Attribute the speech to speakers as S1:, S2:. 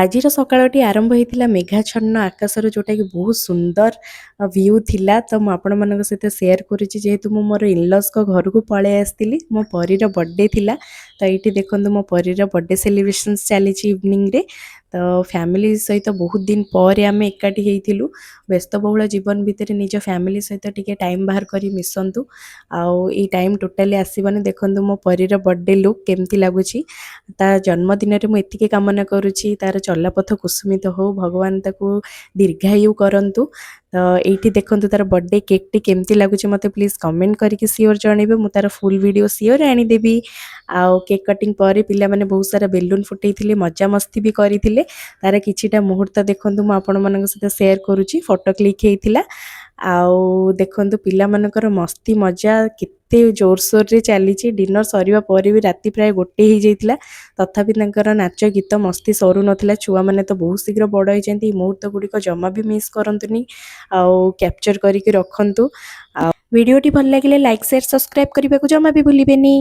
S1: ଆଜିର ସକାଳଟି ଆରମ୍ଭ ହେଇଥିଲା ମେଘାଚ୍ଛନ୍ନ ଆକାଶରୁ, ଯୋଉଟାକି ବହୁତ ସୁନ୍ଦର ଭ୍ୟୁ ଥିଲା। ତ ମୁଁ ଆପଣମାନଙ୍କ ସହିତ ସେୟାର କରୁଛି, ଯେହେତୁ ମୁଁ ମୋର ଇନଲସ୍ଙ୍କ ଘରକୁ ପଳେଇ ଆସିଥିଲି। ମୋ ପରୀର ବର୍ଥଡେ ଥିଲା, ତ ଏଇଠି ଦେଖନ୍ତୁ ମୋ ପରୀର ବର୍ଥଡେ ସେଲିବ୍ରେସନ୍ସ ଚାଲିଛି ଇଭିନିଂରେ। ତ ଫ୍ୟାମିଲି ସହିତ ବହୁତ ଦିନ ପରେ ଆମେ ଏକାଠି ହେଇଥିଲୁ। ବ୍ୟସ୍ତବହୁଳ ଜୀବନ ଭିତରେ ନିଜ ଫ୍ୟାମିଲି ସହିତ ଟିକେ ଟାଇମ୍ ବାହାର କରି ମିଶନ୍ତୁ, ଆଉ ଏଇ ଟାଇମ୍ ଟୋଟାଲି ଆସିବନି। ଦେଖନ୍ତୁ ମୋ ପରୀର ବର୍ଥଡେ ଲୁକ୍ କେମିତି ଲାଗୁଛି। ତା ଜନ୍ମଦିନରେ ମୁଁ ଏତିକି କାମନା କରୁଛି, ତାର ଚଲାପଥ କୁସୁମିତ ହଉ, ଭଗବାନ ତାକୁ ଦୀର୍ଘାୟୁ କରନ୍ତୁ। ତ ଏଇଠି ଦେଖନ୍ତୁ ତାର ବର୍ଥଡେ କେକ୍ଟି କେମିତି ଲାଗୁଛି, ମୋତେ ପ୍ଲିଜ୍ କମେଣ୍ଟ କରିକି ସିଓର ଜଣେଇବେ। ମୁଁ ତାର ଫୁଲ୍ ଭିଡ଼ିଓ ସିଓର ଆଣିଦେବି। ଆଉ କେକ୍ କଟିଂ ପରେ ପିଲାମାନେ ବହୁତ ସାରା ବେଲୁନ୍ ଫୁଟେଇଥିଲେ, ମଜାମସ୍ତି ବି କରିଥିଲେ। ତାର କିଛିଟା ମୁହୂର୍ତ୍ତ ଦେଖନ୍ତୁ ମୁଁ ଆପଣମାନଙ୍କ ସହିତ ସେୟାର କରୁଛି। ଫଟୋ କ୍ଲିକ୍ ହେଇଥିଲା। ଆଉ ଦେଖନ୍ତୁ ପିଲାମାନଙ୍କର ମସ୍ତି ମଜା କେତେ ଜୋରସୋରରେ ଚାଲିଛି। ଡିନର ସରିବା ପରେ ବି ରାତି ପ୍ରାୟ 1 ହେଇଯାଇଥିଲା, ତଥାପି ତାଙ୍କର ନାଚ ଗୀତ ମସ୍ତି ସରୁନଥିଲା। ଛୁଆମାନେ ତ ବହୁତ ଶୀଘ୍ର ବଡ଼ ହେଇଯାନ୍ତି, ଏଇ ମୁହୂର୍ତ୍ତ ଗୁଡ଼ିକ ଜମା ବି ମିସ୍ କରନ୍ତୁନି, ଆଉ କ୍ୟାପଚର କରିକି ରଖନ୍ତୁ। ଆଉ ଭିଡ଼ିଓଟି ଭଲ ଲାଗିଲେ ଲାଇକ୍ ସେୟାର ସବସ୍କ୍ରାଇବ୍ କରିବାକୁ ଜମା ବି ଭୁଲିବେନି।